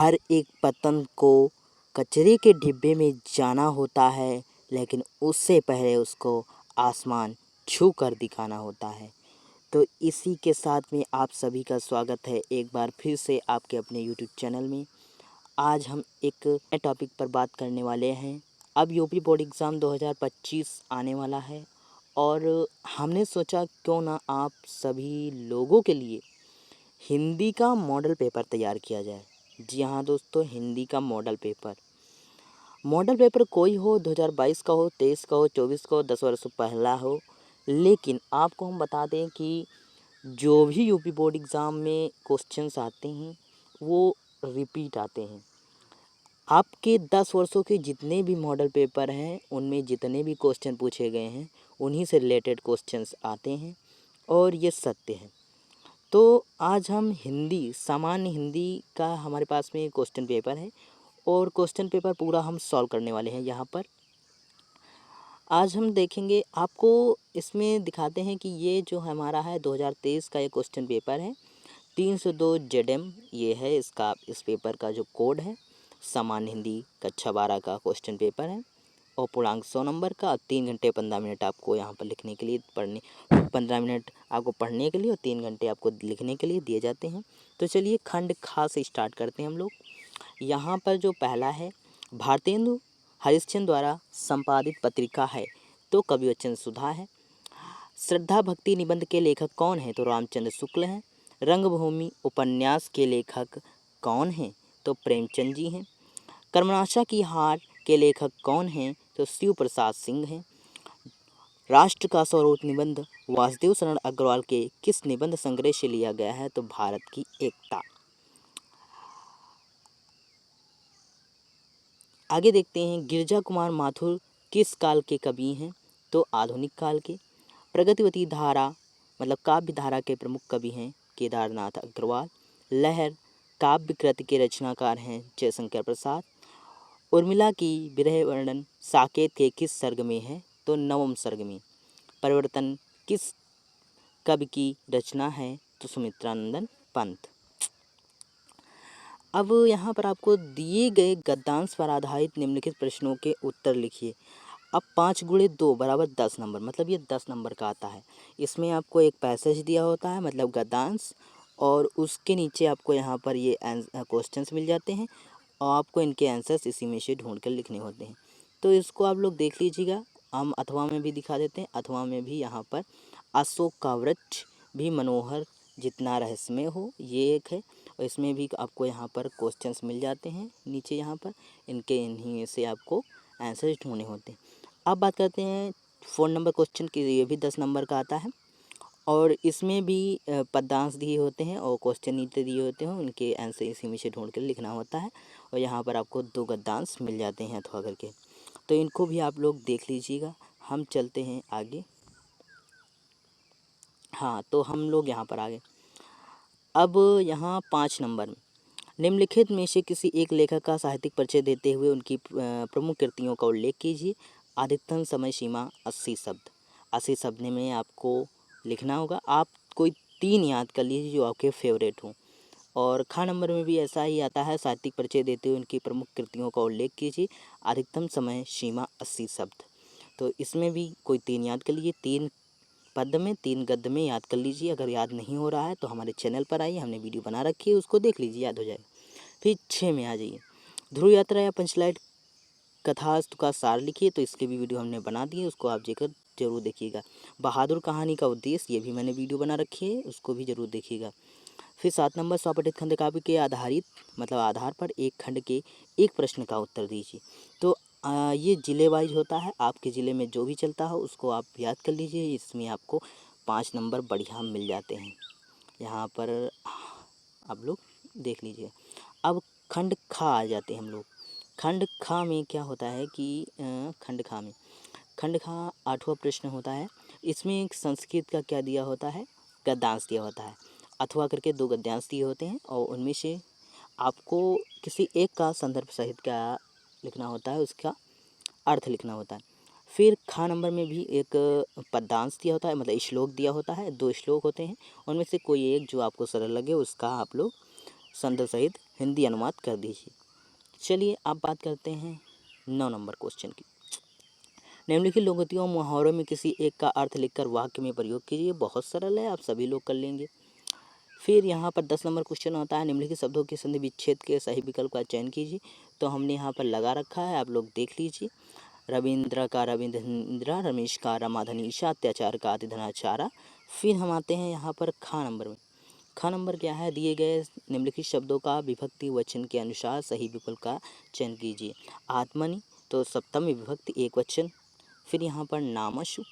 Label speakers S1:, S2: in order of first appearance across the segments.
S1: हर एक पतंग को कचरे के डिब्बे में जाना होता है, लेकिन उससे पहले उसको आसमान छू कर दिखाना होता है। तो इसी के साथ में आप सभी का स्वागत है एक बार फिर से आपके अपने यूट्यूब चैनल में। आज हम एक नए टॉपिक पर बात करने वाले हैं। अब यूपी बोर्ड एग्ज़ाम 2025 आने वाला है और हमने सोचा क्यों ना आप सभी लोगों के लिए हिंदी का मॉडल पेपर तैयार किया जाए। जी हाँ दोस्तों, हिंदी का मॉडल पेपर कोई हो, 2022 का हो, 23 का हो, 24 का हो, 10 वर्ष पहला हो, लेकिन आपको हम बता दें कि जो भी यूपी बोर्ड एग्ज़ाम में क्वेश्चंस आते हैं वो रिपीट आते हैं। आपके 10 वर्षों के जितने भी मॉडल पेपर हैं उनमें जितने भी क्वेश्चन पूछे गए हैं उन्हीं से रिलेटेड क्वेश्चंस आते हैं और ये सत्य है। तो आज हम सामान्य हिंदी का हमारे पास में क्वेश्चन पेपर है और क्वेश्चन पेपर पूरा हम सॉल्व करने वाले हैं। यहाँ पर आज हम देखेंगे, आपको इसमें दिखाते हैं कि ये जो हमारा है 2023 का ये क्वेश्चन पेपर है। 302 जेडएम ये है इसका, इस पेपर का जो कोड है। सामान्य हिंदी कक्षा 12 का क्वेश्चन पेपर है और पूर्णांक 100 नंबर का। 3 घंटे 15 मिनट आपको यहाँ पर लिखने के लिए 15 मिनट आपको पढ़ने के लिए और 3 घंटे आपको लिखने के लिए दिए जाते हैं। तो चलिए खंड खा से स्टार्ट करते हैं हम लोग। यहाँ पर जो पहला है, भारतेंदु हरिश्चंद्र द्वारा संपादित पत्रिका है, तो कवि वचन सुधा है। श्रद्धा भक्ति निबंध के लेखक कौन है, तो रामचंद्र शुक्ल हैं। रंगभूमि उपन्यास के लेखक कौन हैं, तो प्रेमचंद जी हैं। कर्मनाशा की हार के लेखक कौन हैं, तो शिव प्रसाद सिंह हैं। राष्ट्र का स्वरूप निबंध वासुदेव शरण अग्रवाल के किस निबंध संग्रह से लिया गया है, तो भारत की एकता। आगे देखते हैं, गिरजा कुमार माथुर किस काल के कवि हैं, तो आधुनिक काल के। प्रगतिवती धारा मतलब काव्य धारा के प्रमुख कवि हैं केदारनाथ अग्रवाल। लहर काव्य कृति के रचनाकार हैं जयशंकर प्रसाद। उर्मिला की विरह वर्णन साकेत के किस सर्ग में है, तो नवम सर्ग में। परिवर्तन किस कवि की रचना है, तो सुमित्रानंदन पंत। अब यहाँ पर आपको दिए गए गद्यांश पर आधारित निम्नलिखित प्रश्नों के उत्तर लिखिए। अब 5 गुणे 2 बराबर 10 नंबर, मतलब ये 10 नंबर का आता है। इसमें आपको एक पैसेज दिया होता है मतलब गद्यांश, और उसके नीचे आपको यहाँ पर ये क्वेश्चंस मिल जाते हैं और आपको इनके आंसर्स इसी में से ढूंढ कर लिखने होते हैं। तो इसको आप लोग देख लीजिएगा। हम अथवा में भी दिखा देते हैं। अथवा में भी यहाँ पर अशोक का वृक्ष भी मनोहर जितना रहस्यमय हो, ये एक है। और इसमें भी आपको यहाँ पर क्वेश्चंस मिल जाते हैं नीचे यहाँ पर, इन्हीं से आपको आंसर्स ढूंढने होते हैं। अब बात करते हैं 4 नंबर क्वेश्चन की। ये भी 10 नंबर का आता है और इसमें भी पद्यांश दिए होते हैं और क्वेश्चन नीचे दिए होते हैं, उनके आंसर इसी में से ढूंढ कर लिखना होता है। और यहाँ पर आपको 2 गद्यांश मिल जाते हैं अथवा करके, तो इनको भी आप लोग देख लीजिएगा। हम चलते हैं आगे। हाँ, तो हम लोग यहाँ पर आगे। अब यहाँ 5 नंबर में, निम्नलिखित में से किसी एक लेखक का साहित्यिक परिचय देते हुए उनकी प्रमुख कृतियों का उल्लेख कीजिए। अधिकतम समय सीमा 80 शब्द। 80 शब्द में आपको लिखना होगा। आप कोई 3 याद कर लीजिए जो आपके फेवरेट हों। और खा नंबर में भी ऐसा ही आता है, साहित्यिक परिचय देते हुए उनकी प्रमुख कृतियों का उल्लेख कीजिए। अधिकतम समय सीमा 80 शब्द। तो इसमें भी कोई 3 याद कर लीजिए। 3 पद में 3 गद्य में याद कर लीजिए। अगर याद नहीं हो रहा है तो हमारे चैनल पर आइए, हमने वीडियो बना रखी है, उसको देख लीजिए, याद हो जाएगा। फिर 6 में आ जाइए, ध्रुव यात्रा या पंचलाइट कथा का सार लिखिए। तो इसके भी वीडियो हमने बना दी है, उसको आप जेकर जरूर देखिएगा। बहादुर कहानी का उद्देश्य, ये भी मैंने वीडियो बना रखी है, उसको भी जरूर देखिएगा। फिर 7 नंबर, स्वपठित खंड काव्य के आधारित मतलब आधार पर एक खंड के एक प्रश्न का उत्तर दीजिए। तो ये जिले वाइज होता है, आपके ज़िले में जो भी चलता हो उसको आप याद कर लीजिए। इसमें आपको 5 नंबर बढ़िया मिल जाते हैं। यहाँ पर आप लोग देख लीजिए। अब खंड खा आ जाते हैं हम लोग। खंड खा में क्या होता है कि खंड खा 8वां प्रश्न होता है। इसमें एक संस्कृत का क्या दिया होता है, गद्यांश दिया होता है। अथवा करके 2 गद्यांश दिए होते हैं और उनमें से आपको किसी एक का संदर्भ सहित क्या लिखना होता है, उसका अर्थ लिखना होता है। फिर खा नंबर में भी एक पद्यांश दिया होता है, मतलब श्लोक दिया होता है। 2 श्लोक होते हैं, उनमें से कोई एक जो आपको सरल लगे उसका आप लोग संदर्भ सहित हिंदी अनुवाद कर दीजिए। चलिए अब बात करते हैं 9 नंबर क्वेश्चन की। निम्नलिखित लोकोक्तियों मुहावरों में किसी एक का अर्थ लिखकर वाक्य में प्रयोग कीजिए। बहुत सरल है, आप सभी लोग कर लेंगे। फिर यहाँ पर 10 नंबर क्वेश्चन होता है, निम्नलिखित शब्दों के संधि विच्छेद के सही विकल्प का चयन कीजिए। तो हमने यहाँ पर लगा रखा है, आप लोग देख लीजिए। रविंद्र का रविंद्रा, रमेश का रमाधनीशा, अत्याचार का अतिधनाचारा। फिर हम आते हैं यहाँ पर खा नंबर में। खा नंबर क्या है, दिए गए निम्नलिखित शब्दों का विभक्ति वचन के अनुसार सही विकल्प का चयन कीजिए। आत्मनि तो सप्तमी विभक्ति एक वचन। फिर यहाँ पर नामशु,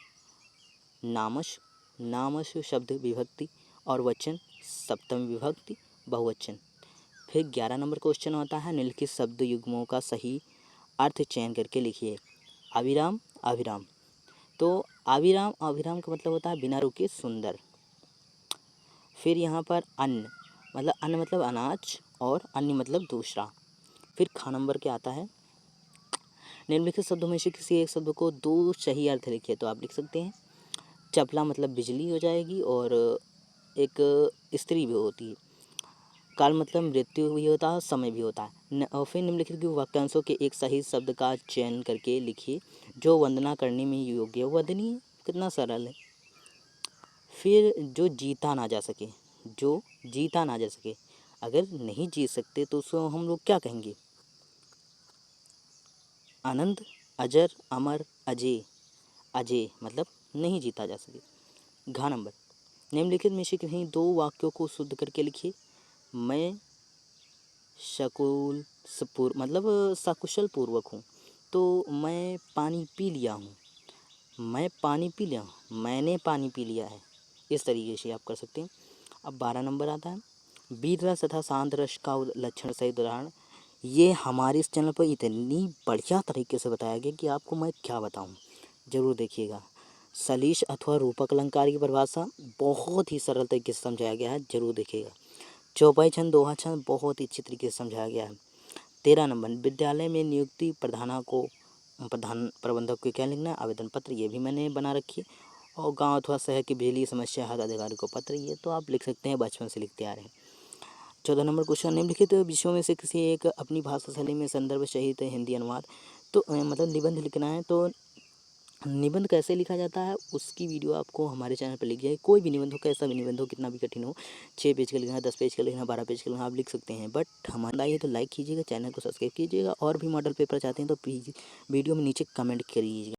S1: नामशु शब्द विभक्ति और वचन सप्तमी विभक्ति बहुवचन। फिर 11 नंबर क्वेश्चन होता है, निम्नलिखित शब्द युग्मों का सही अर्थ चयन करके लिखिए। अविराम अभिराम, तो अविराम का मतलब होता है बिना रुके सुंदर। फिर यहाँ पर अन्न मतलब अनाज और अन्य मतलब दूसरा। फिर खा नंबर क्या आता है, निम्नलिखित शब्दों में से किसी एक शब्द को 2 सही अर्थ लिखिए। तो आप लिख सकते हैं चपला मतलब बिजली हो जाएगी और एक स्त्री भी होती है। काल मतलब मृत्यु भी होता है, समय भी होता है। और फिर निम्नलिखित वाक्यांशों के एक सही शब्द का चयन करके लिखिए जो वंदना करने में योग्य है। वंदनीय कितना सरल है। फिर जो जीता ना जा सके, अगर नहीं जीत सकते तो उसको हम लोग क्या कहेंगे, अनंत, अजर, अमर, अजय मतलब नहीं जीता जा सके। घा नंबर, निम्नलिखित में से कहीं 2 वाक्यों को शुद्ध करके लिखिए। मैं सकुशल पूर्वक हूँ, तो मैं पानी पी लिया हूँ, मैंने पानी पी लिया है। इस तरीके से आप कर सकते हैं। अब 12 नंबर आता है, वीर रस तथा शांत रस का लक्षण सहित उदाहरण। ये हमारे इस चैनल पर इतनी बढ़िया तरीके से बताया गया कि आपको मैं क्या बताऊं, ज़रूर देखिएगा। सलीश अथवा रूपक अलंकार की परिभाषा बहुत ही सरल तरीके से समझाया गया है, जरूर देखिएगा। चौपाई छंद, दोहा छंद बहुत ही अच्छी तरीके से समझाया गया है। 13 नंबर, विद्यालय में नियुक्ति प्रधान प्रबंधक को क्या लिखना है, आवेदन पत्र, ये भी मैंने बना रखी है। और गांव अथवा शहर की बिजली समस्या हर अधिकारी को पत्र, ये तो आप लिख सकते हैं, बचपन से लिखते आ रहे हैं। 14 नंबर क्वेश्चन, निम्नलिखित विषयों में से किसी एक अपनी भाषा शैली में संदर्भ सहित हिंदी अनुवाद। तो मतलब निबंध लिखना है, तो निबंध कैसे लिखा जाता है उसकी वीडियो आपको हमारे चैनल पर लिख जाए। कोई भी निबंध हो, कैसा भी निबंध हो, कितना भी कठिन हो, 6 पेज का लिखना है, 10 पेज का लिखना है, 12 पेज का लिखना, आप लिख सकते हैं। बट हमारा आइए तो लाइक कीजिएगा, चैनल को सब्सक्राइब कीजिएगा, और भी मॉडल पेपर चाहते हैं तो प्लीज़ वीडियो में नीचे कमेंट करिएगा।